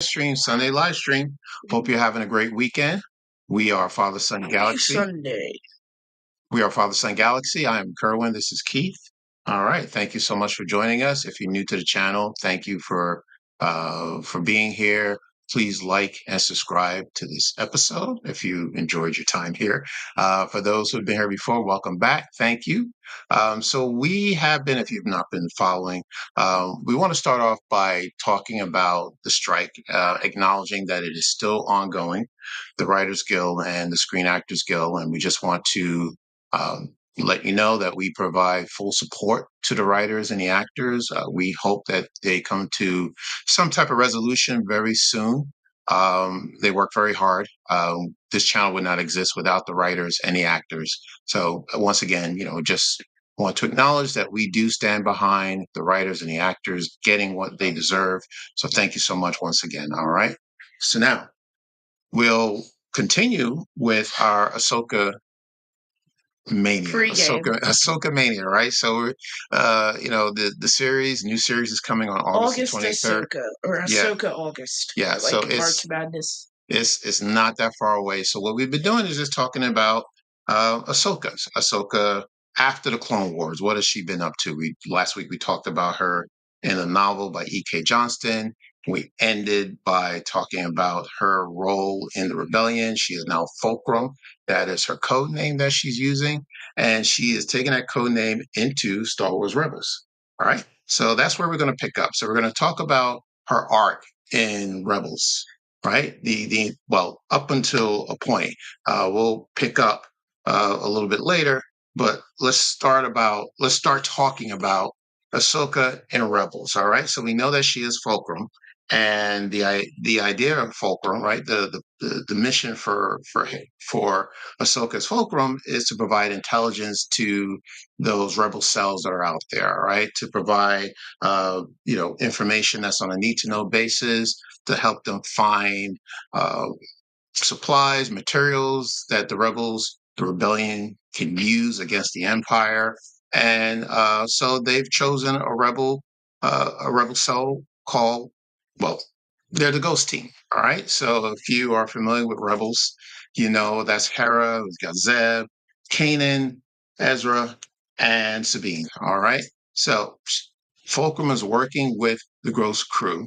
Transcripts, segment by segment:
Stream, Sunday live stream. Hope you're having a great weekend. We are Father Son Galaxy. Sunday. We are Father Son Galaxy. I am Kerwin. This is Keith. All right. Thank you so much for joining us. If you're new to the channel, thank you for being here. Please like and subscribe to this episode if you enjoyed your time here. For those who've been here before, welcome back. Thank you. So we have been, if you've not been following, we want to start off by talking about the strike, acknowledging that it is still ongoing, the Writers Guild and the Screen Actors Guild, and we just want to let you know that we provide full support to the writers and the actors. We hope that they come to some type of resolution very soon. They work very hard. This channel would not exist without the writers and the actors. So once again, just want to acknowledge that we do stand behind the writers and the actors getting what they deserve. So thank you so much once again. All right. So now we'll continue with our Mania, Ahsoka Mania, right? So, the new series is coming on August 23rd. Ahsoka, or Ahsoka August. Yeah, like so March Madness. It's not that far away. So what we've been doing is just talking about Ahsoka after the Clone Wars. What has she been up to? Last week we talked about her in a novel by E.K. Johnston. We ended by talking about her role in the rebellion. She is now Fulcrum. That is her code name that she's using. And she is taking that code name into Star Wars Rebels. All right. So that's where we're going to pick up. So we're going to talk about her arc in Rebels, right? Well, up until a point. We'll pick up a little bit later, but let's start talking about Ahsoka in Rebels. All right. So we know that she is Fulcrum. And the idea of Fulcrum, right? The mission for Ahsoka's Fulcrum is to provide intelligence to those rebel cells that are out there, right? To provide information that's on a need to know basis to help them find supplies, materials that the rebellion can use against the Empire. And so they've chosen a rebel cell called, well, they're the Ghost Team. All right. So if you are familiar with Rebels, that's Hera, we've got Zeb, Kanan, Ezra, and Sabine. All right. So Fulcrum is working with the Ghost crew.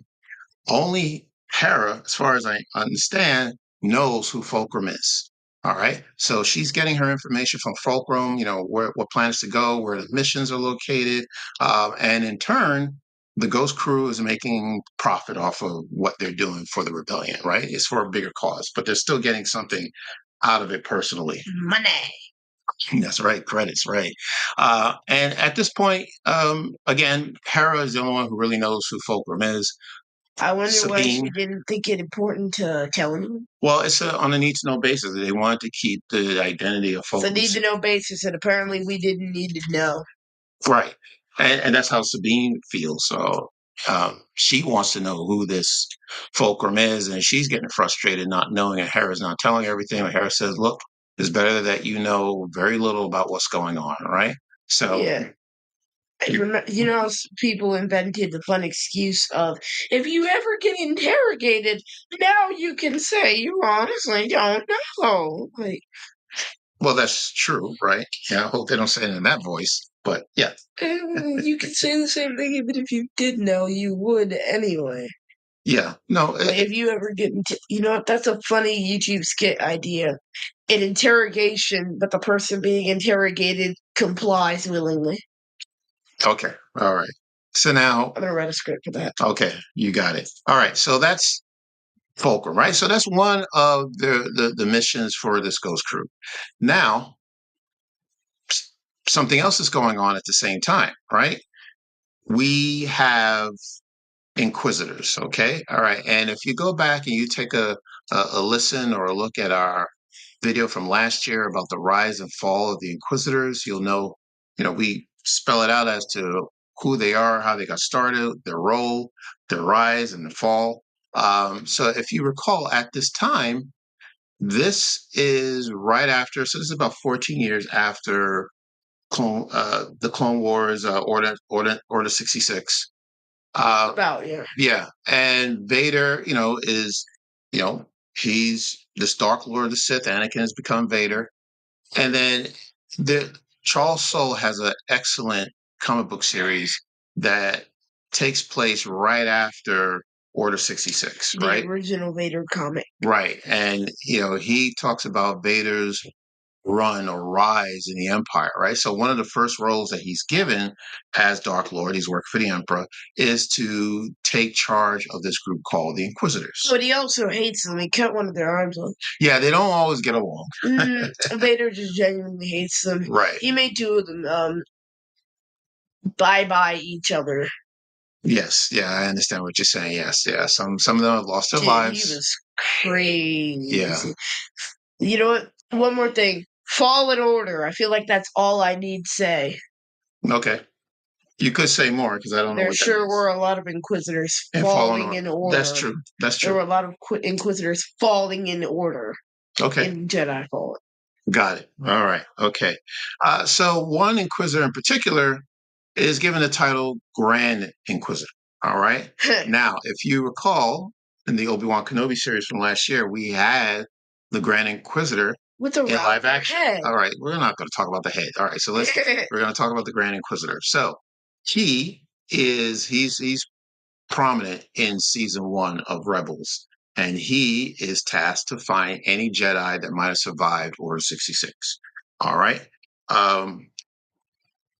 Only Hera, as far as I understand, knows who Fulcrum is. All right. So she's getting her information from Fulcrum, what planets to go, where the missions are located. And in turn, the Ghost crew is making profit off of what they're doing for the rebellion, right? It's for a bigger cause, but they're still getting something out of it personally. Money. That's right. Credits, right. And at this point, again, Hera is the only one who really knows who Fulcrum is. I wonder why she didn't think it important to tell him. Well, it's on a need-to-know basis. They wanted to keep the identity of Fulcrum. It's a need-to-know basis, and apparently we didn't need to know. Right. And that's how Sabine feels. So she wants to know who this Fulcrum is, and she's getting frustrated not knowing, and Hera's not telling everything. And Hera says, look, it's better that you know very little about what's going on, right? So yeah. People invented the fun excuse of, if you ever get interrogated, now you can say you honestly don't know. Well, that's true, right? Yeah, I hope they don't say it in that voice, but yeah. You could say the same thing even if you did know, you would anyway. Yeah, no. If you ever get into, that's a funny YouTube skit idea. An interrogation, but the person being interrogated complies willingly. Okay, all right. So now I'm gonna write a script for that. Okay, you got it. All right, so that's Fulcrum, right? So that's one of the missions for this Ghost crew. Now, something else is going on at the same time, right? We have Inquisitors, okay? All right, and if you go back and you take a listen or a look at our video from last year about the rise and fall of the Inquisitors, you'll know, we spell it out as to who they are, how they got started, their role, their rise and the fall. So if you recall, at this time, this is right after, so this is about 14 years after the Clone Wars, Order 66. About, yeah. Yeah, and Vader, is, you know, he's this Dark Lord of the Sith. Anakin has become Vader, and then the Charles Soule has an excellent comic book series that takes place right after Order 66, The right? original Vader comic. Right, and he talks about Vader's run or rise in the Empire, right? So one of the first roles that he's given as Dark Lord, he's worked for the Emperor, is to take charge of this group called the Inquisitors. But he also hates them. He cut one of their arms off. Yeah, they don't always get along. Vader just genuinely hates them. Right. He made two of them bye each other. Yes, yeah, I understand what you're saying. Yes, yeah. Some of them have lost their Dude, lives. he was crazy. Yeah. You know what? One more thing. Fallen Order. I feel like that's all I need to say. Okay. You could say more because I don't know There what that sure is. were a lot of Inquisitors And falling in order. That's true. That's There were true. a lot of Inquisitors falling in order Okay. in Jedi Fallen. Got it. All right. Okay. So one Inquisitor in particular is given the title Grand Inquisitor. All right. Now, if you recall, in the Obi-Wan Kenobi series from last year, we had the Grand Inquisitor With a in live round action. head. All right, we're not going to talk about the head. All right, so we're going to talk about the Grand Inquisitor. So he's prominent in season 1 of Rebels, and he is tasked to find any Jedi that might have survived Order 66. All right. Um,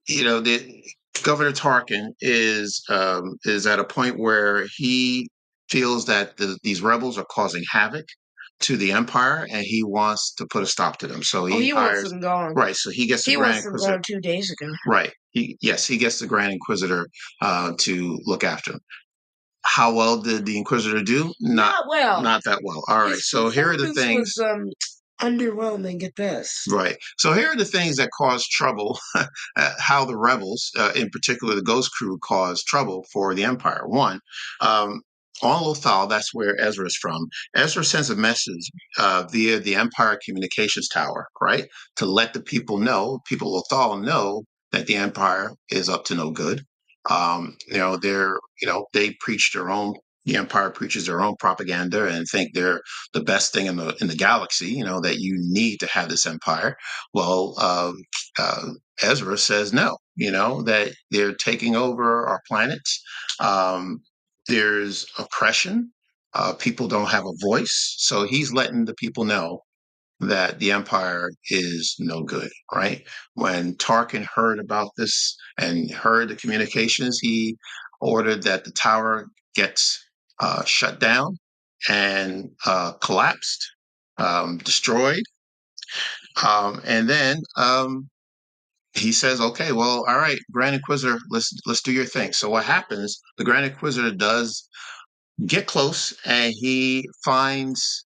the Governor Tarkin is at a point where he feels that these rebels are causing havoc to the Empire, and he wants to put a stop to them. So he wants hires them gone. right. So he gets the He Grand wants them Inquisitor. gone 2 days ago. Right. He gets the Grand Inquisitor to look after him. How well did the Inquisitor do? Not well. Not that well. All right. So here are the things. Was, underwhelming at best. Right. So here are the things that cause trouble. How the rebels, in particular the Ghost Crew, caused trouble for the Empire. One, on Lothal, that's where Ezra is from. Ezra sends a message via the Empire Communications Tower, right, to let the people of Lothal know that the Empire is up to no good. They preach their own. The Empire preaches their own propaganda and think they're the best thing in the galaxy. That you need to have this empire. Well, Ezra says no. That they're taking over our planet. There's oppression. People don't have a voice, so he's letting the people know that the empire is no good, right? When Tarkin heard about this and heard the communications, he ordered that the tower gets shut down and collapsed, destroyed. And then he says, "Okay, well, all right, Grand Inquisitor, let's do your thing." So what happens? The Grand Inquisitor does get close, and he finds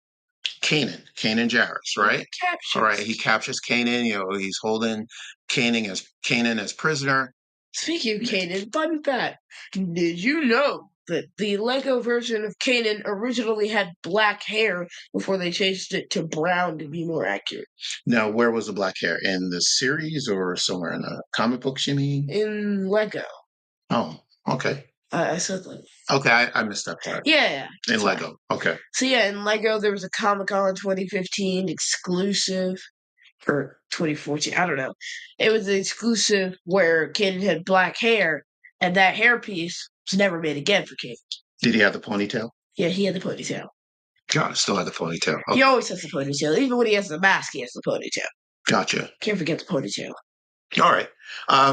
Kanan Jarrus, right? All right, he captures Kanan. He's holding Kanan as prisoner. Speaking of Kanan, fun fact: did you know that the Lego version of Kanan originally had black hair before they changed it to brown to be more accurate? Now, where was the black hair? In the series or somewhere in the comic books, you mean? In Lego. Oh, okay. I said that. Okay, I missed that part. Yeah. In Lego. Okay. So yeah, in Lego there was a Comic-Con 2015 exclusive or 2014. I don't know. It was an exclusive where Kanan had black hair, and that hairpiece was never made again for Kanan. Did he have the ponytail? Yeah, he had the ponytail. God, still had the ponytail. Okay. He always has the ponytail. Even when he has the mask, he has the ponytail. Gotcha. Can't forget the ponytail. All right.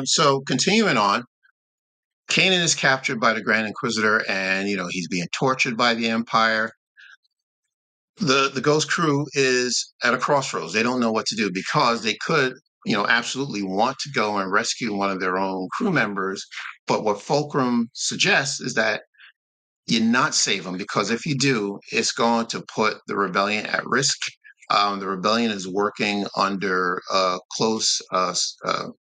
So continuing on, Kanan is captured by the Grand Inquisitor, and he's being tortured by the Empire. The Ghost Crew is at a crossroads. They don't know what to do because they could, absolutely want to go and rescue one of their own crew members. But what Fulcrum suggests is that you not save them, because if you do, it's going to put the rebellion at risk. The rebellion is working under close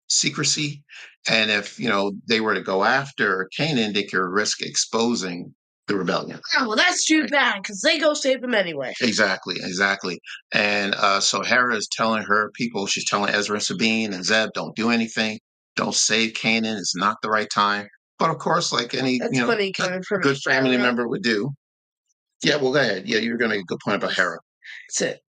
secrecy, and if they were to go after Kanan, they could risk exposing the rebellion. Oh, well, that's too bad because they go save them anyway. Exactly. And so Hera is telling her people, she's telling Ezra and Sabine and Zeb, don't do anything, don't save Kanan. It's not the right time. But of course, like any, That's funny a coming from good family Hera. member would do. Yeah, well, go ahead. Yeah, you were going to make a good point about Hera. That's it.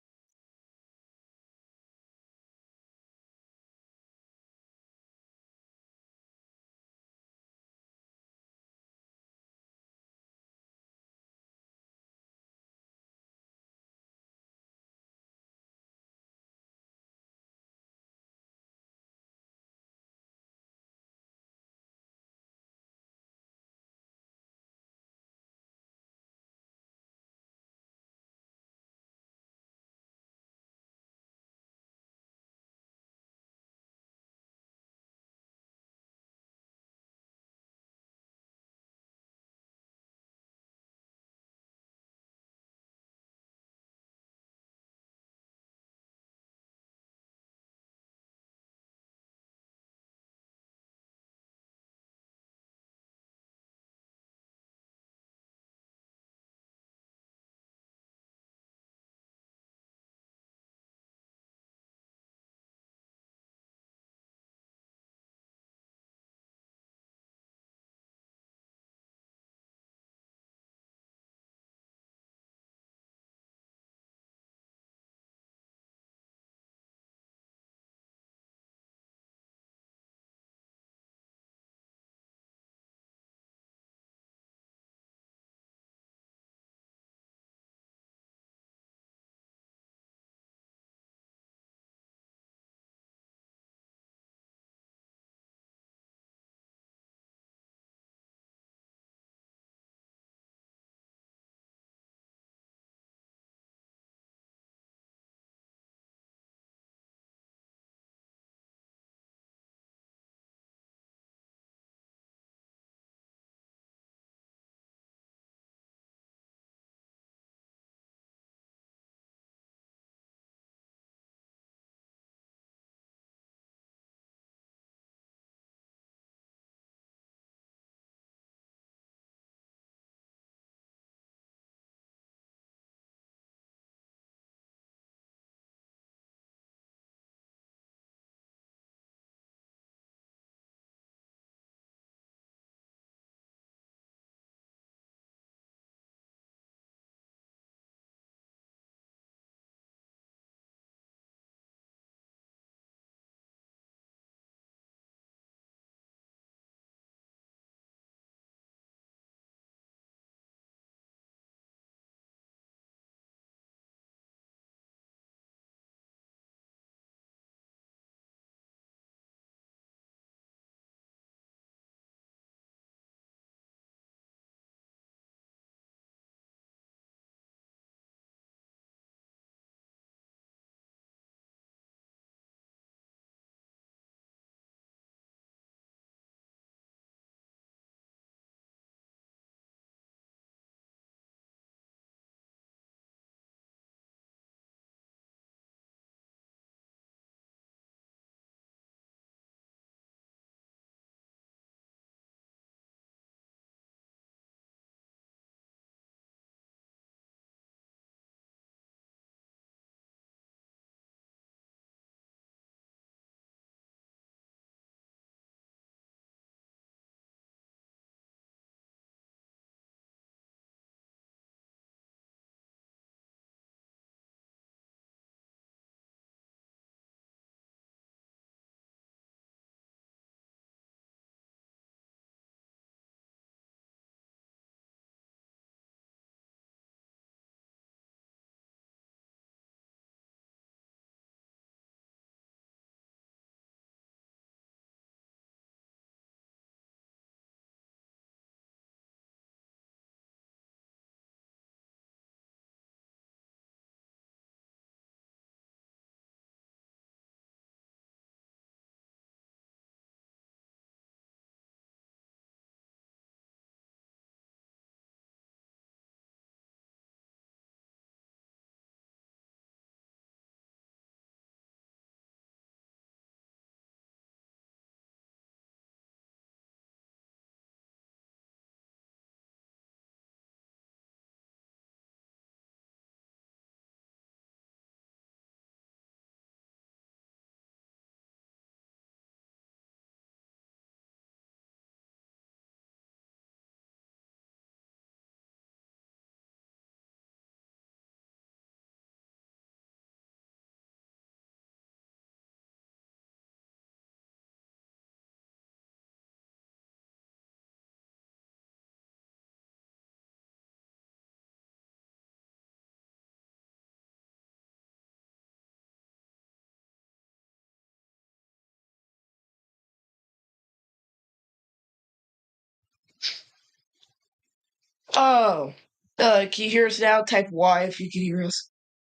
Oh, can you hear us now? Type Y if you can hear us.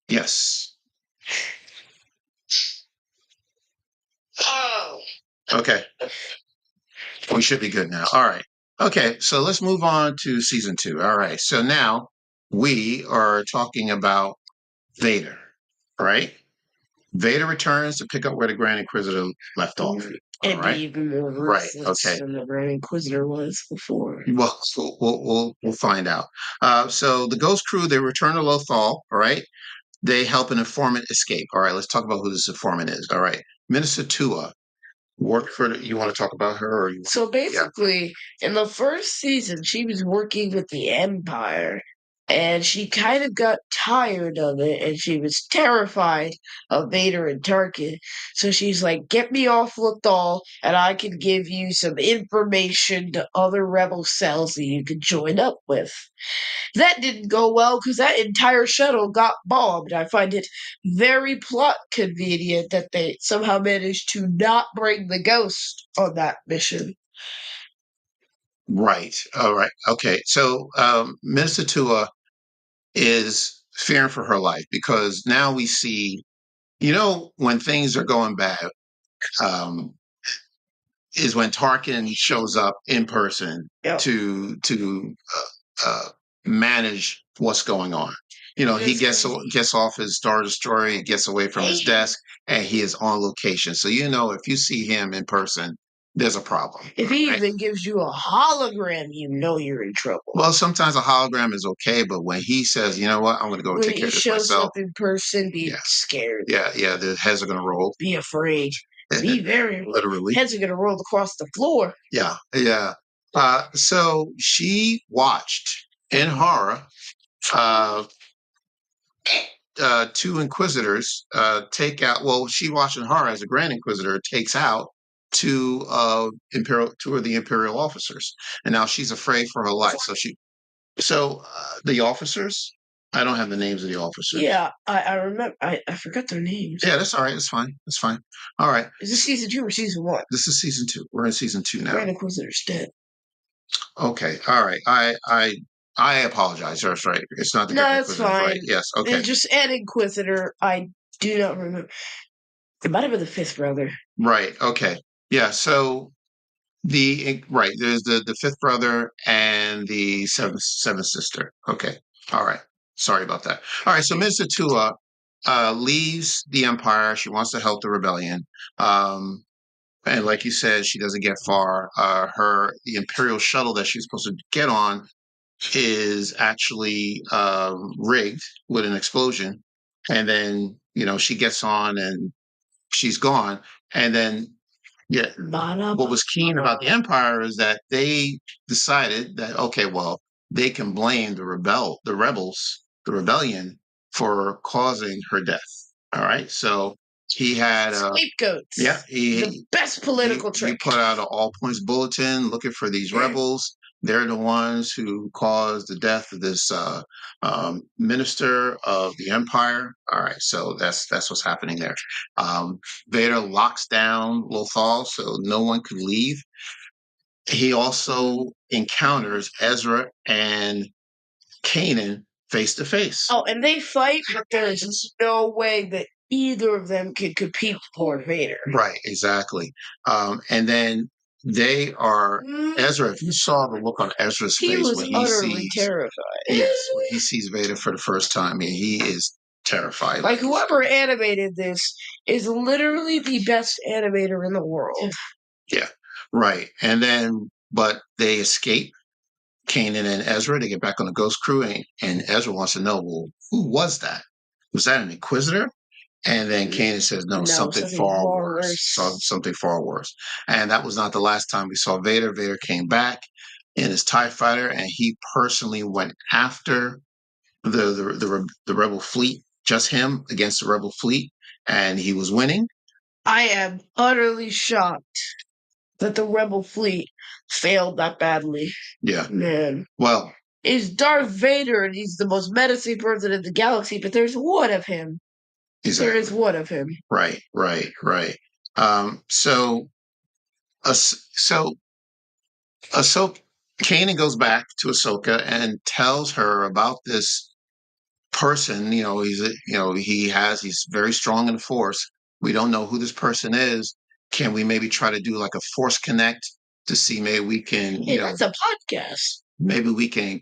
Yes. Oh. Okay. We should be good now. All right. Okay. So let's move on to season 2. All right. So now we are talking about Vader, right? Vader returns to pick up where the Grand Inquisitor left off. And All right. be even more Right. ruthless Okay. than the Grand Inquisitor was before. Well, we'll find out. So the Ghost Crew, they return to Lothal. All right. They help an informant escape. All right. Let's talk about who this informant is. All right. Minister Tua worked for you want to talk about her or you So basically, in the first season, she was working with the Empire, and she kind of got tired of it, and she was terrified of Vader and Tarkin. So she's like, "Get me off Lothal, and I can give you some information to other rebel cells that you can join up with." That didn't go well because that entire shuttle got bombed. I find it very plot convenient that they somehow managed to not bring the ghost on that mission. Right. All right. Okay. So Minister Tua is fearing for her life because now we see, when things are going bad, um, is when Tarkin shows up in person Yep. to manage what's going on. He gets off his Star Destroyer, he gets away from his desk, and he is on location. So if you see him in person, there's a problem. If he even gives you a hologram, you know you're in trouble. Well, sometimes a hologram is okay, but when he says, "You know what, I'm going to go When take he care of this shows myself," up in person, be scared. yeah, the heads are going to roll. Be afraid. Be very Literally. Heads are gonna roll across the floor. Yeah, yeah. So she watched in horror uh, two inquisitors take out. Well, she watched in horror as a Grand Inquisitor takes out two of the Imperial officers, and now she's afraid for her life. So the officers. I don't have the names of the officers. Yeah, I remember. I forgot their names. Yeah, that's all right. That's fine. That's fine. All right. Is this season 2 or season 1? This is season 2. We're in season 2 now. Grand Inquisitor's dead. Okay. All right. I apologize. That's right. It's not the No, Grand that's Inquisitor, fine. right? Yes. Okay. It's just an Inquisitor. I do not remember. It might have been the fifth brother. Right. Okay. Yeah. So there's the fifth brother and the seventh sister. Okay. All right. Sorry about that. All right. So Mr. Tua leaves the Empire. She wants to help the rebellion. And like you said, she doesn't get far. The Imperial shuttle that she's supposed to get on is actually rigged with an explosion. And then, she gets on and she's gone. And then, yeah, what was keen about the Empire is that they decided that, okay, well, they can blame the rebels, the rebellion for causing her death. All right. So he had scapegoats. Yeah, the best political trick. He put out an all points bulletin looking for these rebels. They're the ones who caused the death of this minister of the empire. All right, so that's what's happening there. Vader locks down Lothal so no one could leave. He also encounters Ezra and Kanan face to face. Oh, and they fight, but there's just no way that either of them can compete with Lord Vader. Right, exactly. And then they are Ezra. If you saw the look on Ezra's face when he utterly terrified. Yes, when he sees Vader for the first time, he is terrified. Like whoever animated this is literally the best animator in the world. Yeah, right. And then, but they escape. Kanan and Ezra, they get back on the Ghost Crew, and Ezra wants to know, well, who was that? Was that an Inquisitor? And then Kanan says, no, something far worse. Something far worse. And that was not the last time we saw Vader. Vader came back in his TIE fighter, and he personally went after the Rebel fleet, just him against the Rebel fleet, and he was winning. I am utterly shocked that the Rebel fleet failed that badly. Yeah. Man. Well, is Darth Vader, and he's the most menacing person in the galaxy, but there's one of him. Exactly. There is one of him. Right. So Ahsoka Kanan goes back to Ahsoka and tells her about this person. He's very strong in the Force. We don't know who this person is. Can we maybe try to do like a Force connect to see maybe we can, Hey, that's a podcast. maybe we can,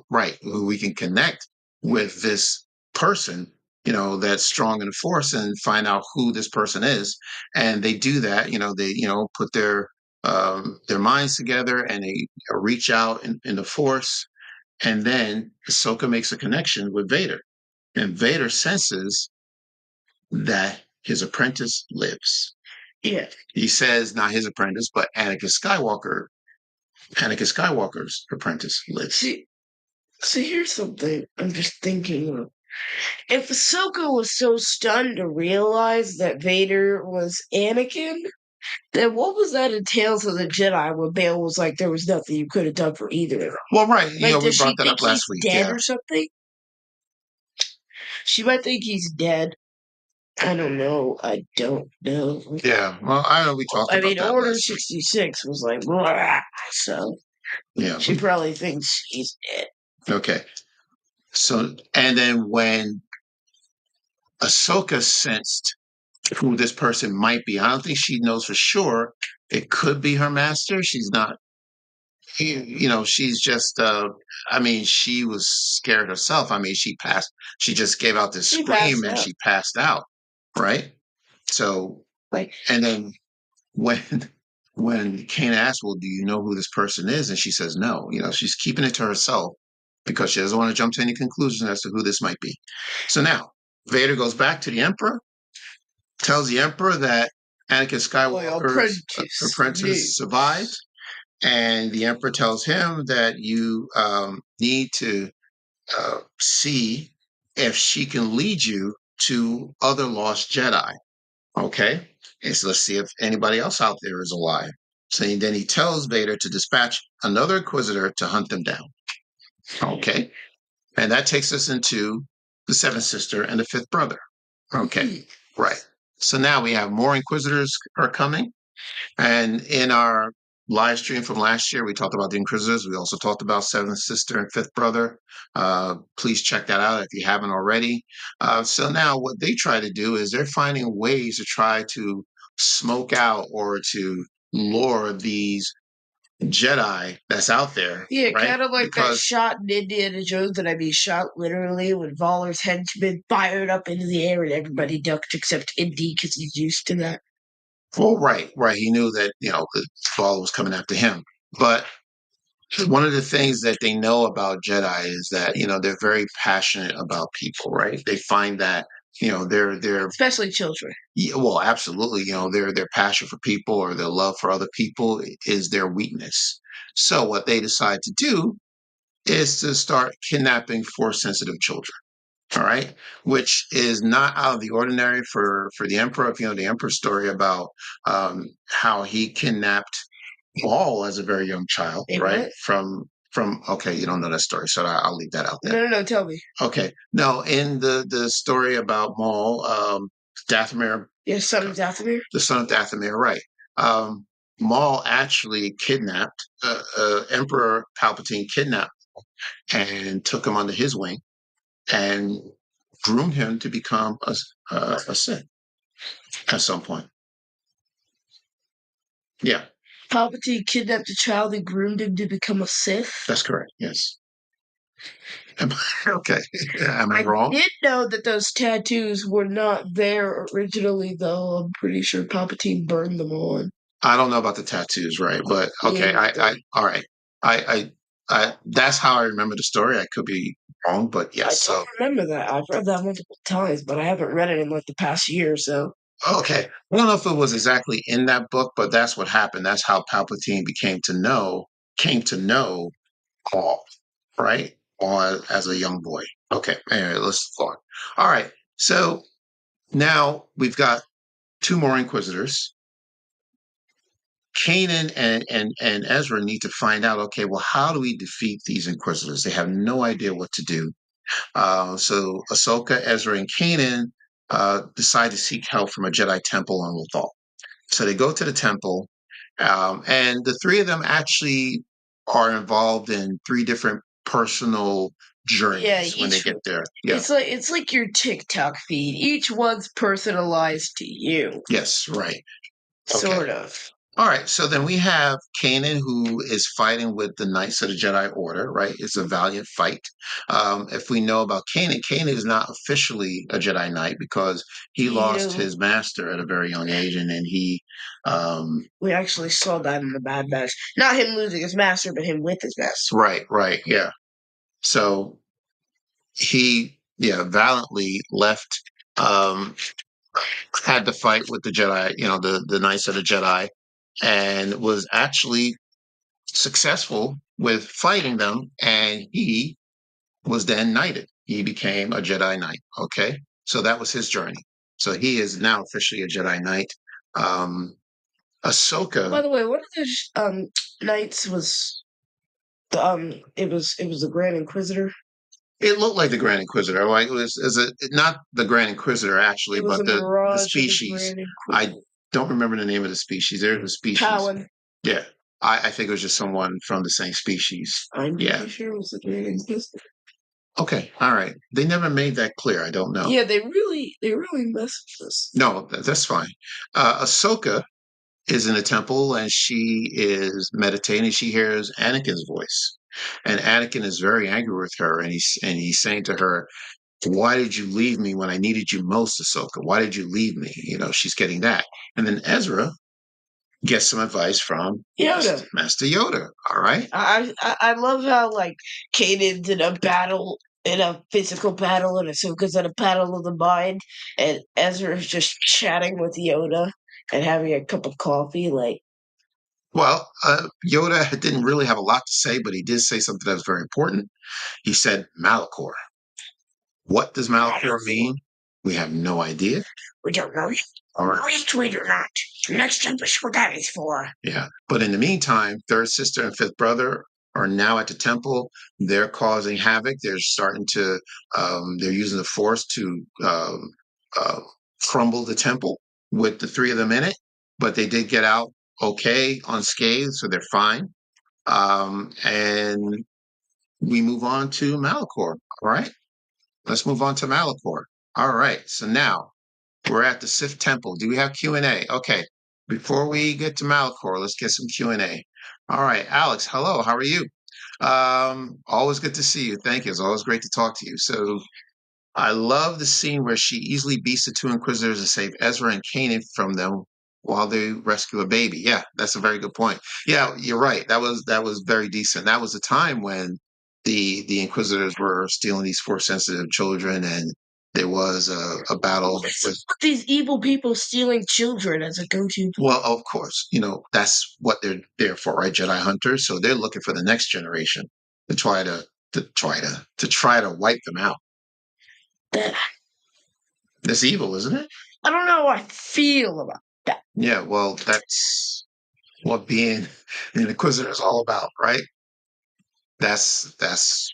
right, we can connect with this person, that's strong in the Force and find out who this person is. And they do that. They, put their minds together and they reach out in the Force. And then Ahsoka makes a connection with Vader, and Vader senses that his apprentice lives. Yeah. He says not his apprentice, but Anakin Skywalker's apprentice lives. See, here's something I'm just thinking of. If Ahsoka was so stunned to realize that Vader was Anakin, then what was that in Tales of the Jedi when Bail was like, there was nothing you could have done for either of them? Well, right. Like, we does she brought that think up last he's week. dead Yeah. or something? She might think he's dead. I don't know. Yeah. Well, I know we talked about that Order last week. 66 was like, blah, so Yeah. she probably thinks he's dead. Okay. So, and then when Ahsoka sensed who this person might be, I don't think she knows for sure. It could be her master. She's not. She's just. She was scared herself. She just gave out this scream and she passed out. Right. So, and then when Kane asks, "Well, do you know who this person is?" and she says, "No." She's keeping it to herself because she doesn't want to jump to any conclusions as to who this might be. So now Vader goes back to the Emperor, tells the Emperor that Anakin Skywalker's apprentice survived, and the Emperor tells him that you need to see if she can lead you to other lost Jedi. Okay, and so let's see if anybody else out there is alive. So then he tells Vader to dispatch another Inquisitor to hunt them down. Okay, and that takes us into the seventh sister and the fifth brother. Okay, right. So now we have more Inquisitors are coming. And in our live stream from last year, we talked about the Inquisitors. We also talked about seventh sister and fifth brother. Please check that out if you haven't already. So now what they try to do is they're finding ways to try to smoke out or to lure these Jedi that's out there. Yeah, right? kind of like that shot in Indiana Jones that shot literally when Voller's henchmen fired up into the air and everybody ducked except Indy because he's used to that. Well, right. He knew that, the Voller was coming after him. But one of the things that they know about Jedi is that, they're very passionate about people, right? They find that, they're especially children. Yeah, well, absolutely. Their passion for people or their love for other people is their weakness. So what they decide to do is to start kidnapping Force sensitive children. All right, which is not out of the ordinary for the Emperor. If you know the Emperor story about how he kidnapped Maul as a very young child, right? What? From okay, you don't know that story, so I'll leave that out there. No, tell me. Okay, no, in the story about Maul, Dathomir, son of Dathomir, the son of Dathomir, right? Maul actually kidnapped Emperor Palpatine, kidnapped and took him under his wing and groomed him to become a Sith at some point. Yeah. Palpatine kidnapped a child and groomed him to become a Sith? That's correct, yes. Okay. Am I wrong? I did know that those tattoos were not there originally, though. I'm pretty sure Palpatine burned them on. I don't know about the tattoos, right? But okay, yeah, all right. I that's how I remember the story. I could be wrong, but yes. I don't remember that. I've read that multiple times, but I haven't read it in like the past year or so. Okay. I don't know if it was exactly in that book, but that's what happened. That's how Palpatine came to know Paul, right? As a young boy. Okay. Anyway, let's go on. All right. So now we've got two more Inquisitors. Kanan and Ezra need to find out, okay, well, how do we defeat these Inquisitors? They have no idea what to do. So Ahsoka, Ezra, and Kanan decide to seek help from a Jedi temple on Lothal. So they go to the temple, and the three of them actually are involved in 3 different personal journeys when they each get there. Yeah. it's like your TikTok feed. Each one's personalized to you, Yes, right. Okay. sort of. All right. So then we have Kanan, who is fighting with the Knights of the Jedi Order, right? It's a valiant fight. If we know about Kanan, Kanan is not officially a Jedi Knight because he lost his master at a very young age, and then we actually saw that in the Bad Batch. Not him losing his master, but him with his master. right, yeah. So he, yeah, valiantly left, had to fight with the Jedi, the Knights of the Jedi, and was actually successful with fighting them. And he was then knighted. He became a Jedi Knight. Okay. So that was his journey. So he is now officially a Jedi Knight. Ahsoka. By the way, one of those knights was it was the Grand Inquisitor. It looked like the Grand Inquisitor. Like it was not the Grand Inquisitor actually, but the species. I don't remember the name of the species. There's a species. Talon. Yeah. I think it was just someone from the same species. I'm pretty sure it was the Grand Inquisitor. Okay, all right. They never made that clear. I don't know. Yeah, they really messed with us. No, that's fine. Ahsoka is in a temple and she is meditating. She hears Anakin's voice, and Anakin is very angry with her, and he's saying to her, "Why did you leave me when I needed you most, Ahsoka? Why did you leave me?" She's getting that, and then Ezra gets some advice from Yoda. Master Yoda. All right. I love how like Kanan's in a battle, in a physical battle, and Ahsoka's in a battle of the mind, and Ezra's just chatting with Yoda and having a cup of coffee. Like, well, Yoda didn't really have a lot to say, but he did say something that was very important. He said Malachor. What does Malachor mean? We have no idea. We don't know. All right. We do not. Next episode, what that is for. Yeah. But in the meantime, third sister and fifth brother are now at the temple. They're causing havoc. They're starting to, they're using the force to uh, crumble the temple with the 3 of them in it. But they did get out okay, unscathed, so they're fine. And we move on to Malachor. All right. Let's move on to Malachor. All right. So now we're at the Sith Temple. Do we have Q&A? Okay. Before we get to Malachor, let's get some Q&A. All right, Alex, hello. How are you? Always good to see you. Thank you. It's always great to talk to you. So I love the scene where she easily beats the 2 Inquisitors and save Ezra and Kanan from them while they rescue a baby. Yeah, that's a very good point. Yeah, you're right. That was very decent. That was a time when the Inquisitors were stealing these Force sensitive children, and there was a battle with these evil people stealing children as a go-to. well, of course, that's what they're there for, right? Jedi hunters. So they're looking for the next generation to try to wipe them out. That's evil, isn't it? I don't know how I feel about that. Yeah, well, that's what being an Inquisitor is all about, right? That's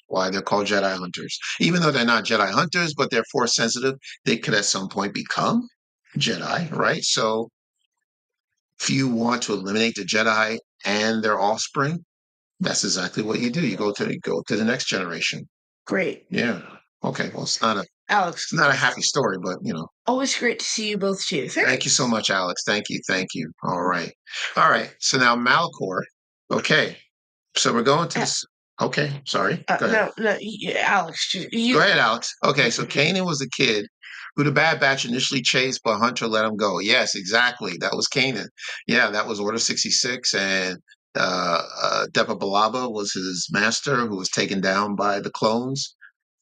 why they're called Jedi hunters. Even though they're not Jedi hunters, but they're Force sensitive, they could at some point become Jedi, right? So if you want to eliminate the Jedi and their offspring, that's exactly what you do. You go to the next generation. Great. Yeah. Okay. Well, it's not Alex. a happy story, but always great to see you both too. Thank you so much, Alex. Thank you. All right. So now Malachor. Okay. So we're going to this. Okay. Sorry. Go ahead. No, Alex. Go ahead, Alex. Okay. So Kanan was the kid who the Bad Batch initially chased, but Hunter let him go. Yes, exactly. That was Kanan. Yeah, that was Order 66, and Depa Balaba was his master, who was taken down by the clones.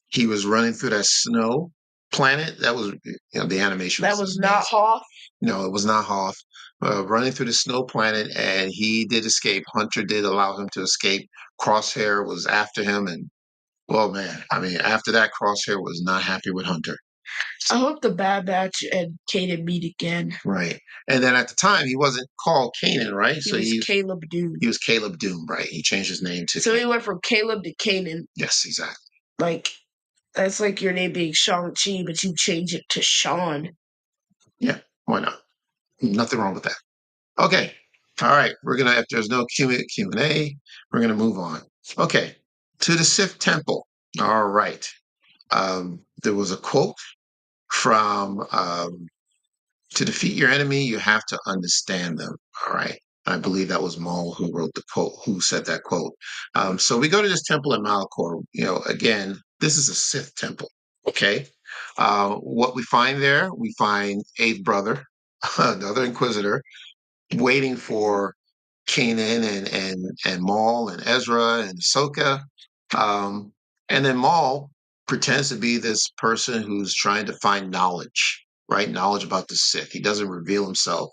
He was running through that snow planet. That was, the animation. That was not Hoth. No, it was not Hoth. Running through the snow planet, and he did escape. Hunter did allow him to escape. Crosshair was after him, and well, man, I mean, after that, Crosshair was not happy with Hunter. I hope the Bad Batch and Kanan meet again. Right. And then at the time, he wasn't called Kanan, right? He was Caleb Doom. He was Caleb Doom, right? He changed his name to. So he went from Caleb to Kanan. Yes, exactly. Like, that's like your name being Shang-Chi, but you change it to Sean. Yeah, why not? Nothing wrong with that. Okay. All right, if there's no Q&A, we're gonna move on. Okay, to the Sith Temple. All right. There was a quote from to defeat your enemy, you have to understand them. All right. I believe that was Maul who wrote the quote, who said that quote. So we go to this temple in Malachor. Again, this is a Sith temple. Okay. What we find there, we find Eighth Brother, another Inquisitor, waiting for Kanan and Maul and Ezra and Ahsoka. Um, and then Maul pretends to be this person who's trying to find knowledge, right? Knowledge about the Sith. He doesn't reveal himself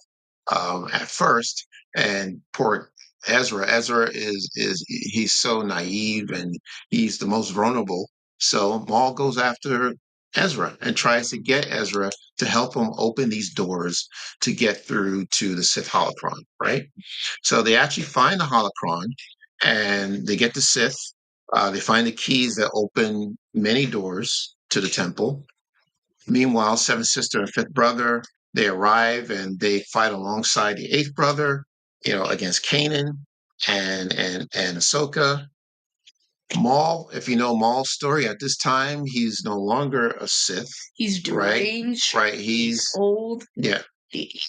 at first. And poor Ezra is he's so naive and he's the most vulnerable. So Maul goes after Ezra and tries to get Ezra to help him open these doors to get through to the Sith holocron, right? So they actually find the holocron and they get the Sith. They find the keys that open many doors to the temple. Meanwhile, Seventh Sister and Fifth Brother, they arrive and they fight alongside the Eighth Brother, against Kanan and Ahsoka. Maul, if you know Maul's story, at this time, he's no longer a Sith. He's deranged. Right. He's old. Yeah. He's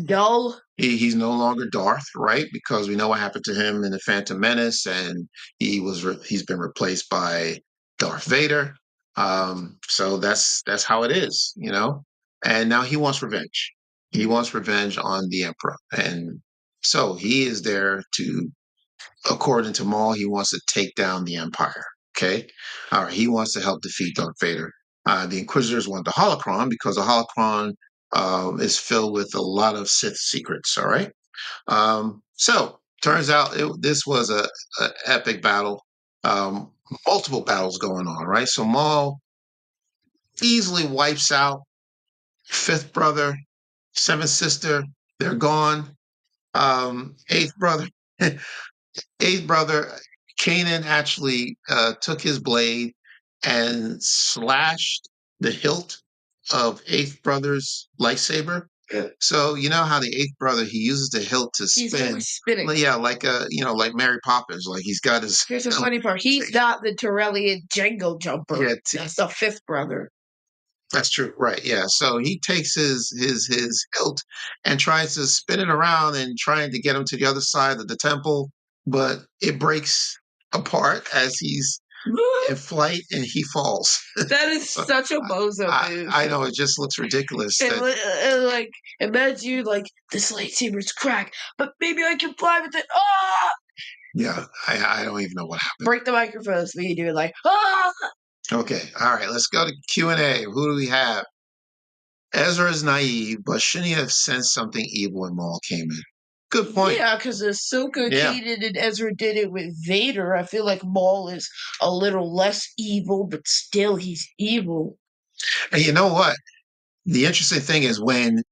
dull. He's no longer Darth, right? Because we know what happened to him in the Phantom Menace, and he's been replaced by Darth Vader. So that's how it is, And now he wants revenge. He wants revenge on the Emperor, and so he is there to, according to Maul, he wants to take down the Empire. Okay, all right. He wants to help defeat Darth Vader. The Inquisitors want the holocron because the holocron is filled with a lot of Sith secrets. All right. So turns out this was a epic battle. Multiple battles going on. Right. So Maul easily wipes out Fifth Brother, Seventh Sister. They're gone. Eighth Brother. Eighth Brother, Kanan actually took his blade and slashed the hilt of Eighth Brother's lightsaber. Yeah. So you know how the Eighth Brother, he uses the hilt to He's spin. always spinning. Yeah, like like Mary Poppins. Like he's got his. Here's the funny part. He's not the Torellian Jango jumper. Yeah, That's the Fifth Brother. That's true, right? Yeah. So he takes his hilt and tries to spin it around and trying to get him to the other side of the temple, but it breaks apart as he's in flight and he falls. That is So such a bozo move. I know, it just looks ridiculous. And like, imagine you like, this lightsaber's cracked, but maybe I can fly with it. Ah! Yeah, I don't even know what happened. Break the microphone so you do it like, ah! Okay, all right, let's go to Q&A. Who do we have? Ezra is naive, but shouldn't he have sensed something evil when Maul came in? Good point. Yeah, because Ahsoka, Kanan, and Ezra did it with Vader. I feel like Maul is a little less evil, but still he's evil. And you know what? The interesting thing is when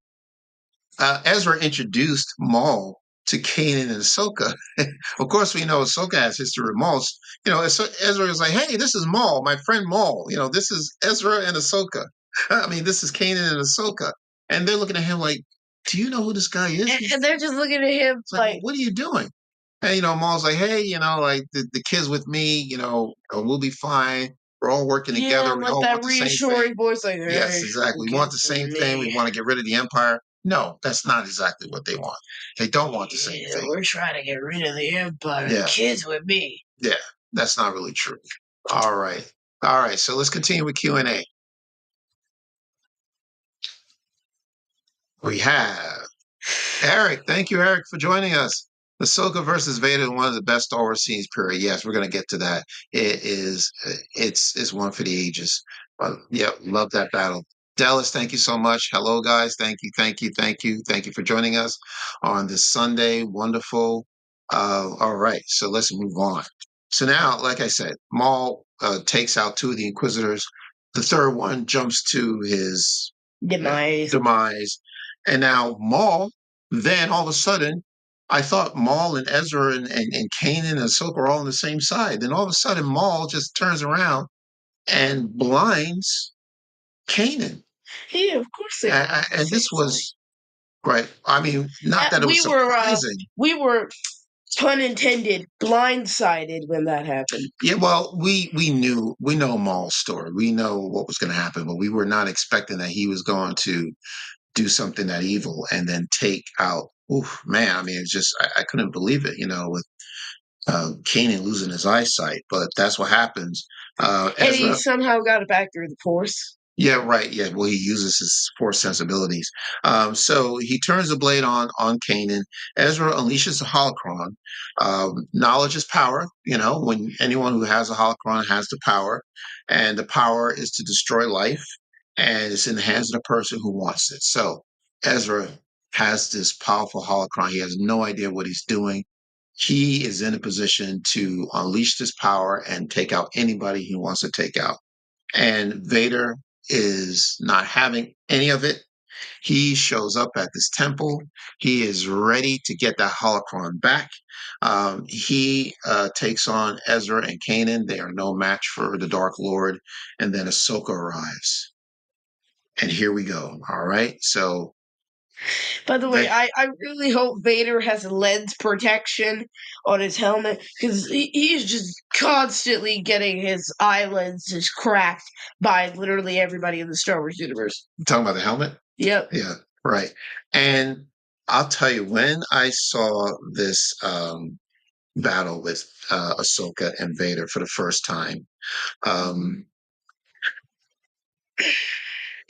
Ezra introduced Maul to Kanan and Ahsoka. Of course, we know Ahsoka has history with Maul. Ezra was like, "Hey, this is Maul, my friend Maul. This is Ezra and Ahsoka. I mean, this is Kanan and Ahsoka." And they're looking at him like, "Do you know who this guy is?" And they're just looking at him like, "What are you doing?" And Maul's like, "Hey, like the kids with me. We'll be fine. We're all working together. We like all that want the same reassuring thing." voice, like, hey, Yes, exactly. We want the same thing. We want to get rid of the Empire. No, that's not exactly what they want. They don't want the same thing. We're trying to get rid of the Empire. Yeah. Kids with me. Yeah, that's not really true. All right. So let's continue with Q&A. We have Eric. Thank you, Eric, for joining us. Ahsoka versus Vader is one of the best Star Wars scenes, period. Yes, we're going to get to that. It's one for the ages. Yeah, love that battle. Dallas, thank you so much. Hello, guys. Thank you for joining us on this Sunday. Wonderful. All right, so let's move on. So now, like I said, Maul takes out two of the Inquisitors. The third one jumps to his demise. And now Maul, then all of a sudden, I thought Maul and Ezra and Kanan and Ahsoka are all on the same side. Then all of a sudden, Maul just turns around and blinds Kanan. Yeah, of course. And this was Right. I mean, not that it was surprising. We were, pun intended, blindsided when that happened. Yeah, well, we know Maul's story. We know what was going to happen, but we were not expecting that he was going to do something that evil and then take out. Oof, man, I mean, it's just I couldn't believe it. With Kanan losing his eyesight, but that's what happens. And he Ezra. somehow got it back through the Force. Yeah, right. Yeah, well, he uses his force sensibilities. So he turns the blade on Kanan. Ezra unleashes the holocron. Knowledge is power. When anyone who has a holocron has the power, and the power is to destroy life, and it's in the hands of the person who wants it. So Ezra has this powerful holocron. He has no idea what he's doing. He is in a position to unleash this power and take out anybody he wants to take out. And Vader is not having any of it. He shows up at this temple. He is ready to get that holocron back. He takes on Ezra and Kanan. They are no match for the Dark Lord. And then Ahsoka arrives. And here we go. All right. So, by the way, I really hope Vader has lens protection on his helmet, because he's just constantly getting his eye lenses cracked by literally everybody in the Star Wars universe. Talking about the helmet? Yep. Yeah, right. And I'll tell you, when I saw this battle with Ahsoka and Vader for the first time,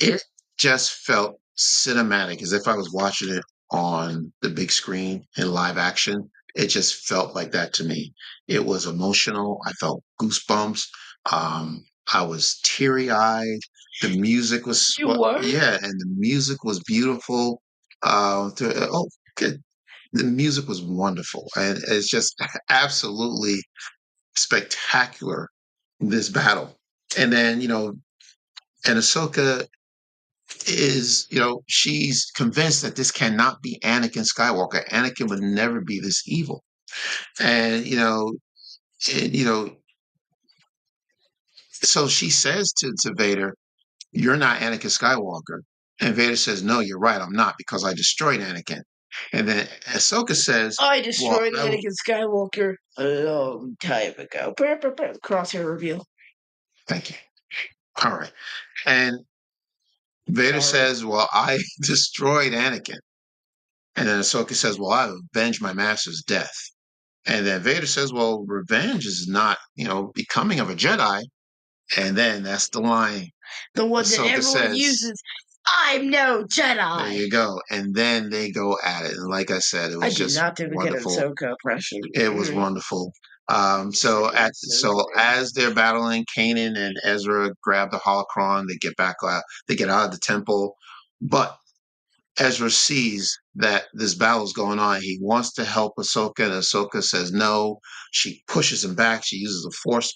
it just felt cinematic, as if I was watching it on the big screen in live action. It just felt like that to me. It was emotional. I felt goosebumps. I was teary eyed. The music was, yeah, and the music was beautiful. Good. The music was wonderful, and it's just absolutely spectacular. This battle, and then and Ahsoka is, she's convinced that this cannot be Anakin Skywalker. Anakin would never be this evil. And, and, so she says to Vader, "You're not Anakin Skywalker." And Vader says, "No, you're right. I'm not, because I destroyed Anakin." And then Ahsoka says, "I destroyed Anakin Skywalker a long time ago." Crosshair reveal. Thank you. All right. And Vader says, "Well, I destroyed Anakin." And then Ahsoka says, "Well, I avenged my master's death." And then Vader says, "Well, revenge is not, becoming of a Jedi." And then that's the line. The one that everyone uses. "I'm no Jedi." There you go. And then they go at it. And like I said, it was just wonderful. Ahsoka impression. It was wonderful. So as they're battling, Kanan and Ezra grab the holocron. They get back out. They get out of the temple, but Ezra sees that this battle is going on. He wants to help Ahsoka, and Ahsoka says no. She pushes him back. She uses a force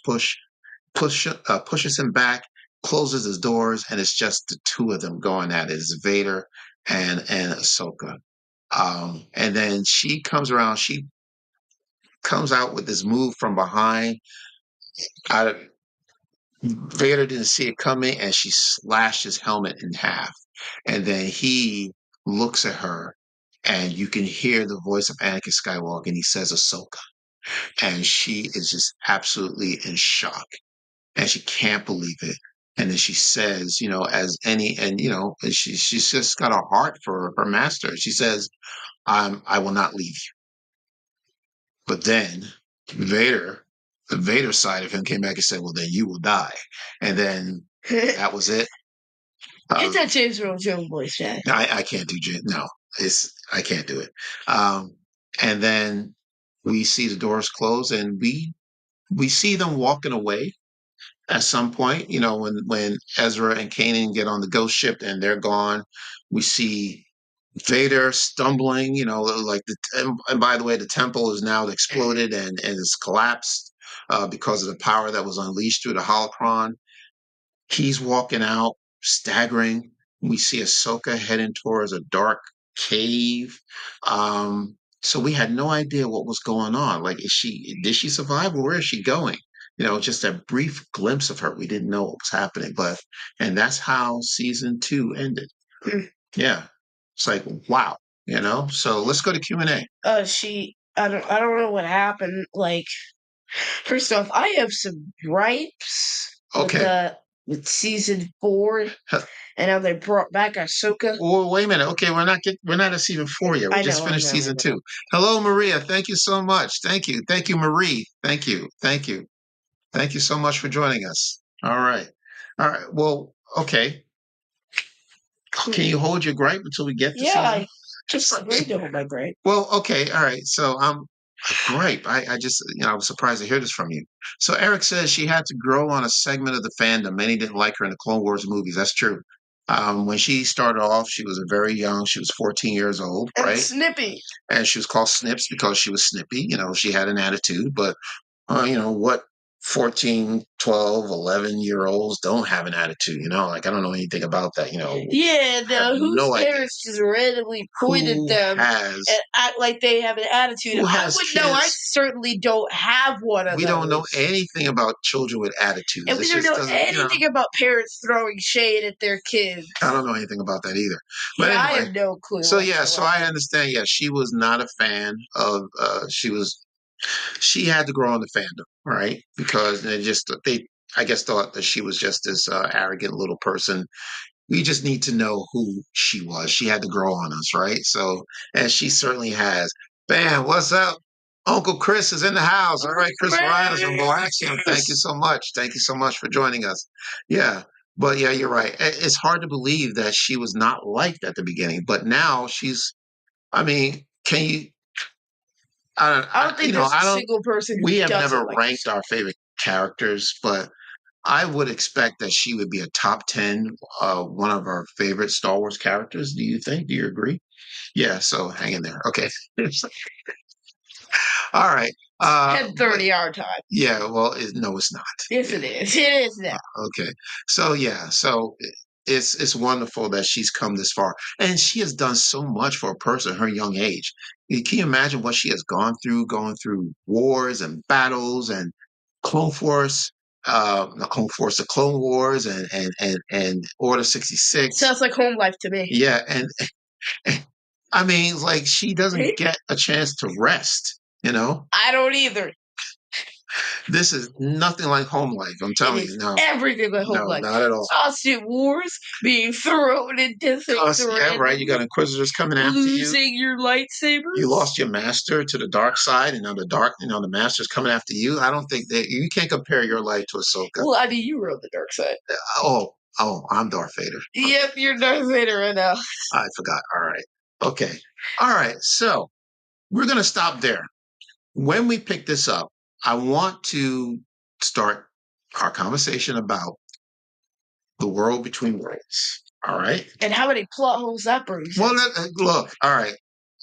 pushes him back, closes his doors, and it's just the two of them going at it. It's Vader and Ahsoka. And then she comes around. She comes out with this move from behind. Vader didn't see it coming, and she slashed his helmet in half. And then he looks at her, and you can hear the voice of Anakin Skywalker, and he says Ahsoka. And she is just absolutely in shock, and she can't believe it. And then she says, and she's just got a heart for her master. She says, I will not leave you. But then the Vader side of him came back and said, well, then you will die. And then that was it. Get that James Earl Jones voice, Dad. I can't do James. No, I can't do it. And then we see the doors close, and we see them walking away at some point. When Ezra and Kanan get on the ghost ship and they're gone, we see Vader stumbling. And by the way, the temple is now exploded and it's collapsed because of the power that was unleashed through the holocron. He's walking out, staggering. We see Ahsoka heading towards a dark cave. So we had no idea what was going on. Like, did she survive, or where is she going? Just a brief glimpse of her. We didn't know what was happening, and that's how season 2 ended. Yeah. It's like, wow. You know, so let's go to Q&A. I don't know what happened. Like, first off, I have some gripes Okay. with season 4, and how they brought back Ahsoka. Well, wait a minute. Okay, we're not at season 4 yet. We just finished I season know. 2. Hello, Maria. Thank you so much. Thank you, Marie. Thank you, thank you so much for joining us. All right, all right. Well, okay. Can you hold your gripe until we get to Yeah, season? I just agreed to hold my gripe. Well, okay, all right. So gripe. I just, I was surprised to hear this from you. So Eric says she had to grow on a segment of the fandom. Many didn't like her in the Clone Wars movies. That's true. When she started off, she was very young. She was 14 years old, And right? snippy. And she was called Snips because she was snippy. You know, she had an attitude. But, what 14, 12, 11-year-olds don't have an attitude, like I don't know anything about that, Yeah, I have whose no idea. parents just randomly pointed Who them has and act like they have an attitude? who I has would know. I kids? certainly don't have one of We don't know those. anything about children with attitudes. And It we don't just know doesn't, anything about parents throwing shade at their kids. I don't know anything about that either. But Yeah, I anyway, have no clue so yeah, so I whatsoever. understand. Yeah, she was not a fan of. She had to grow on the fandom, right? Because they I guess thought that she was just this arrogant little person. We just need to know who she was. She had to grow on us, right? So, and she certainly has. Bam, what's up? Uncle Chris is in the house. All right, Chris Ryan from Boaxium. Thank you so much. Thank you so much for joining us. Yeah, but yeah, you're right. It's hard to believe that she was not liked at the beginning, but now she's. I mean, can you? I don't think there's a single person who We have doesn't never like ranked our favorite characters, but I would expect that she would be a top 10, one of our favorite Star Wars characters. Do you think? Do you agree? Yeah, so hang in there. Okay. All right. 10:30 our time. Yeah, well, no, it's not. Yes, Yeah. it is. It is now. Okay. So yeah, so it's wonderful that she's come this far, and she has done so much for a person at her young age. Can you imagine what she has gone through, going through wars and battles and Clone Force, not Clone Force, the Clone Wars and Order 66. Sounds like home life to me. Yeah, and I mean, like she doesn't get a chance to rest. I don't either. This is nothing like home life. I'm telling you, no, everything like home no, life. not at all. Constant wars, being thrown into things, Yeah, right. You got Inquisitors coming after you. losing your lightsabers. You lost your master to the dark side, and now the master's coming after you. I don't think that you can't compare your life to Ahsoka. Well, I mean, you were on the dark side. I'm Darth Vader. Yep, you're Darth Vader right now. I forgot. All right. Okay. All right. So we're going to stop there. When we pick this up, I want to start our conversation about the world between worlds. All right. And how many plot holes that brings? Well, look. All right.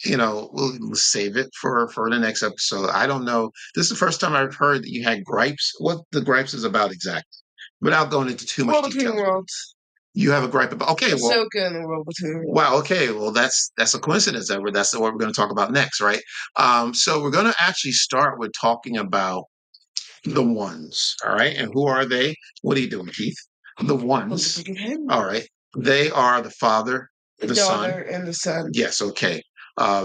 We'll save it for the next episode. I don't know. This is the first time I've heard that you had gripes. What the gripes is about exactly, without going into too much World detail. Between Worlds. You have a gripe about. Okay, well, Ahsoka and the World Between Worlds. Wow. Okay. Well, that's a coincidence. That's what we're going to talk about next, right? So we're going to actually start with talking about the ones. All right. And who are they? What are you doing, Keith? The ones. All right. They are the father, the daughter, son, and the son. Yes. Okay.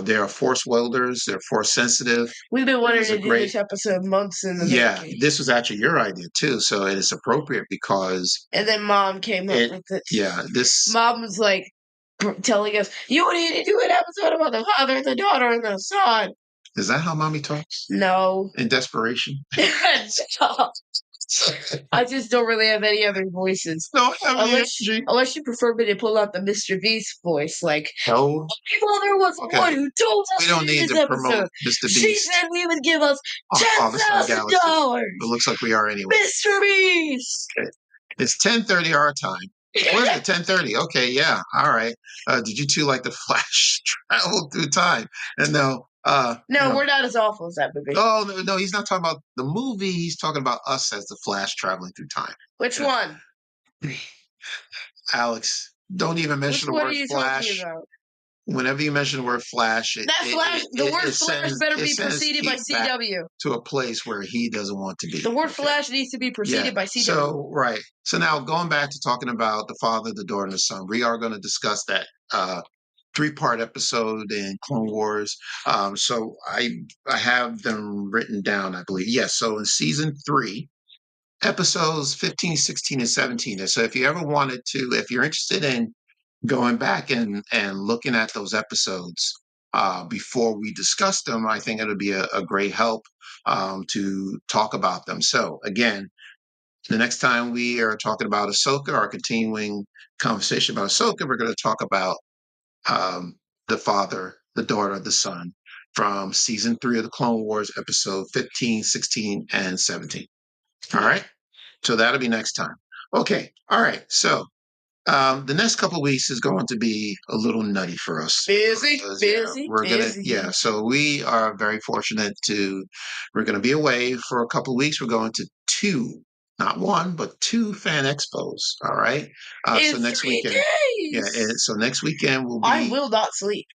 They are force welders. They're force sensitive. We've been wanting to do this episode months in the making. This was actually your idea too, so it is appropriate because. And then Mom came up with it. Yeah, Mom was like telling us, "You need to do an episode about the father, the daughter, and the son." Is that how Mommy talks? No. In desperation. Stop. I just don't really have any other voices. No, unless you prefer me to pull out the Mr. Beast voice, like, no. My mother was the one who told us we don't need to promote Mr. Beast. She said we would give us $10,000. It looks like we are anyway. Mr. Beast. Okay. It's 10:30 our time. What is it? 10:30. Okay, yeah. All right. Did you two like the Flash travel through time? And no, we're not as awful as that movie. Oh no, he's not talking about the movie. He's talking about us as the Flash traveling through time. Which one? Alex, don't even mention the word Flash. Whenever you mention the word Flash, the word Flash better be preceded by CW. To a place where he doesn't want to be. The word Flash needs to be preceded by CW. So, right. So now going back to talking about the father, the daughter, and the son, we are going to discuss that 3-part episode in Clone Wars. So I have them written down, I believe. Yes. So in season 3, episodes 15, 16, and 17. And so if you ever wanted to, if you're interested in going back and looking at those episodes before we discuss them, I think it'll be a great help to talk about them. So again, the next time we are talking about Ahsoka, our continuing conversation about Ahsoka, we're going to talk about um, the father, the daughter, the son from season 3 of the Clone Wars, episode 15, 16, and 17. All right. So that'll be next time. Okay. All right. So the next couple of weeks is going to be a little nutty for us. Busy, Because, busy, we're gonna, busy. so we are very fortunate we're gonna be away for a couple of weeks. We're going to 2, not 1, but 2 fan expos. All right. So In next 3 weekend, days. so next weekend will I be, will not sleep.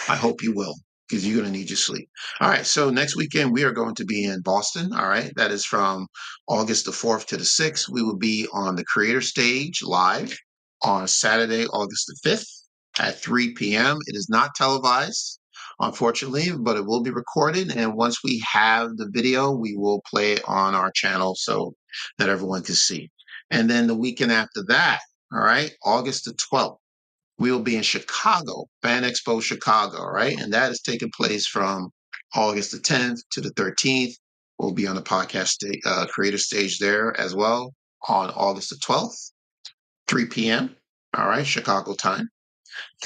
I hope you will, because you're going to need your sleep. All right. So next weekend, we are going to be in Boston. All right. That is from August the 4th to the 6th. We will be on the creator stage live on Saturday, August the 5th at 3 p.m. It is not televised, unfortunately, but it will be recorded. And once we have the video, we will play it on our channel so that everyone can see. And then the weekend after that, all right, August the 12th, we'll be in Chicago, Fan Expo Chicago, right? And that is taking place from August the 10th to the 13th. We'll be on the podcast creator stage there as well on August the 12th, 3 p.m. All right, Chicago time.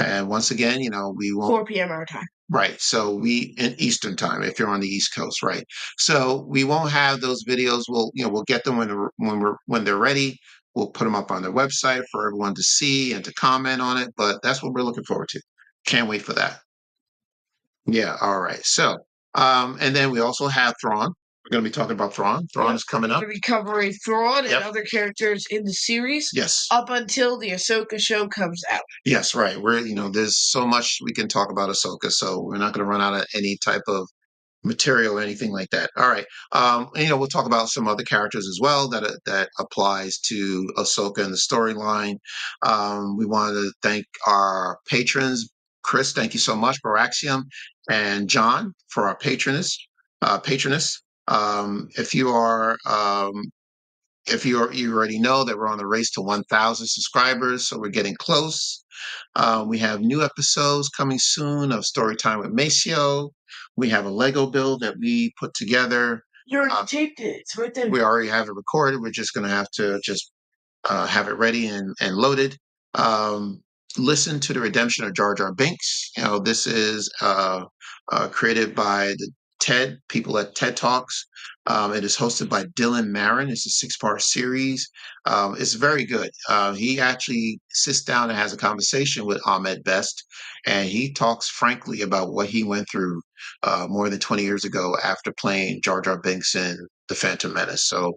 And once again, we won't. 4 p.m. our time. Right. So we in Eastern time, if you're on the East Coast, right? So we won't have those videos. We'll get them when they're ready. We'll put them up on their website for everyone to see and to comment on it. But that's what we're looking forward to. Can't wait for that. Yeah. All right. So, and then we also have Thrawn. We're going to be talking about Thrawn. Thrawn is coming We're up. going to be covering Thrawn Yep. and other characters in the series. Yes. Up until the Ahsoka show comes out. Yes. Right. There's so much we can talk about Ahsoka, so we're not going to run out of any type of material or anything like that. All right. We'll talk about some other characters as well that applies to Ahsoka and the storyline. We want to thank our patrons. Chris, thank you so much, Baraxium, and John for our patroness. You already know that we're on the race to 1,000 subscribers, so we're getting close. We have new episodes coming soon of Storytime with Maceo. We have a Lego build that we put together. You already taped it. It's right there. We already have it recorded. We're just going to have to just have it ready and loaded. Listen to the Redemption of Jar Jar Binks. This is created by the people at TED Talks. It is hosted by Dylan Marin. It's a 6-part series. It's very good. He actually sits down and has a conversation with Ahmed Best, and he talks frankly about what he went through more than 20 years ago after playing Jar Jar Binks in The Phantom Menace. So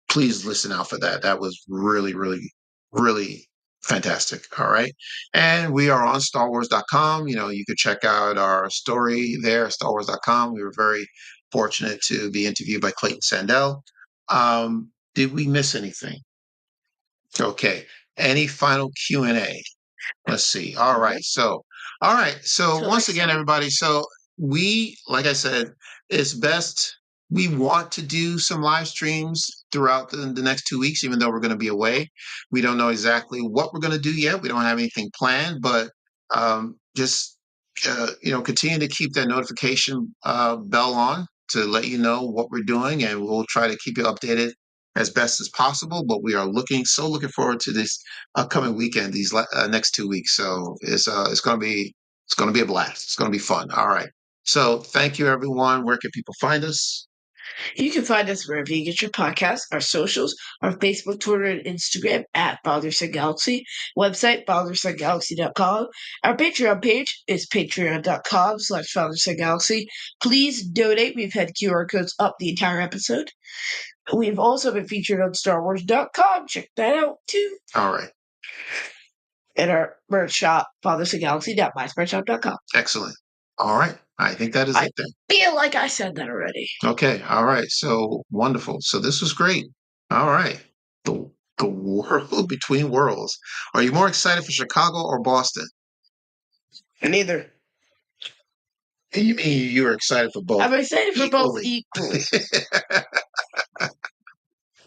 please listen out for that. That was really, really, really fantastic. All right. And we are on StarWars.com. You could check out our story there at StarWars.com. We were very fortunate to be interviewed by Clayton Sandell. Did we miss anything? Okay. Any final Q&A? Let's see. All right. So once again, everybody. So like I said, it's best. We want to do some live streams throughout the next 2 weeks, even though we're going to be away. We don't know exactly what we're going to do yet. We don't have anything planned, but just continue to keep that notification bell on to let you know what we're doing, and we'll try to keep you updated as best as possible. But we are looking forward to this upcoming weekend, these next 2 weeks. So it's going to be a blast. It's going to be fun. All right. So thank you, everyone. Where can people find us? You can find us wherever you get your podcasts, our socials, our Facebook, Twitter, and Instagram at Bothersome Galaxy, website, bothersomegalaxy.com. Our Patreon page is patreon.com/bothersomegalaxy. Please donate. We've had QR codes up the entire episode. We've also been featured on StarWars.com. Check that out, too. All right. And our merch shop, bothersomegalaxy.myspreadshop.com. Excellent. All right. I think that is it then. I feel like I said that already. Okay. All right. So wonderful. So this was great. All right. The world between worlds. Are you more excited for Chicago or Boston? Neither. You mean you were excited for both? I'm excited for both Equally. equally.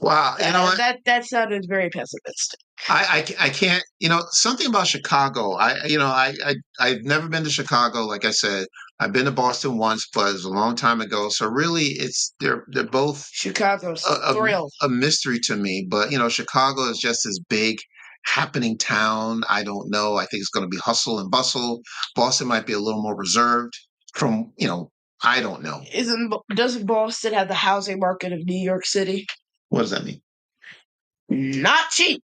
Wow. You know what? That sounded very pessimistic. I can't, something about Chicago. I've never been to Chicago. Like I said, I've been to Boston once, but it was a long time ago. So really, they're both Chicago's a, thrill. a mystery to me. But Chicago is just this big happening town. I don't know. I think it's going to be hustle and bustle. Boston might be a little more reserved from, I don't know. Doesn't Boston have the housing market of New York City? What does that mean? Not cheap.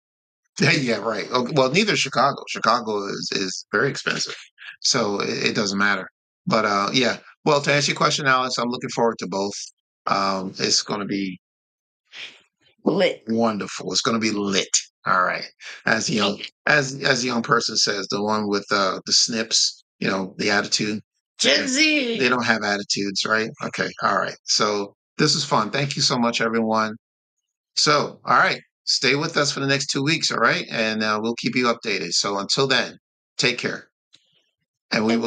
Yeah, right. Okay, well, neither is Chicago. Chicago is very expensive, so it doesn't matter. But yeah. Well, to answer your question, Alice, I'm looking forward to both. It's going to be Lit. wonderful. It's going to be lit. All right, as the young as the young person says, the one with the snips, the attitude. Gen Z. They don't have attitudes, right? Okay, all right. So this is fun. Thank you so much, everyone. So, all right, stay with us for the next 2 weeks, all right? And we'll keep you updated. So until then, take care. And we will.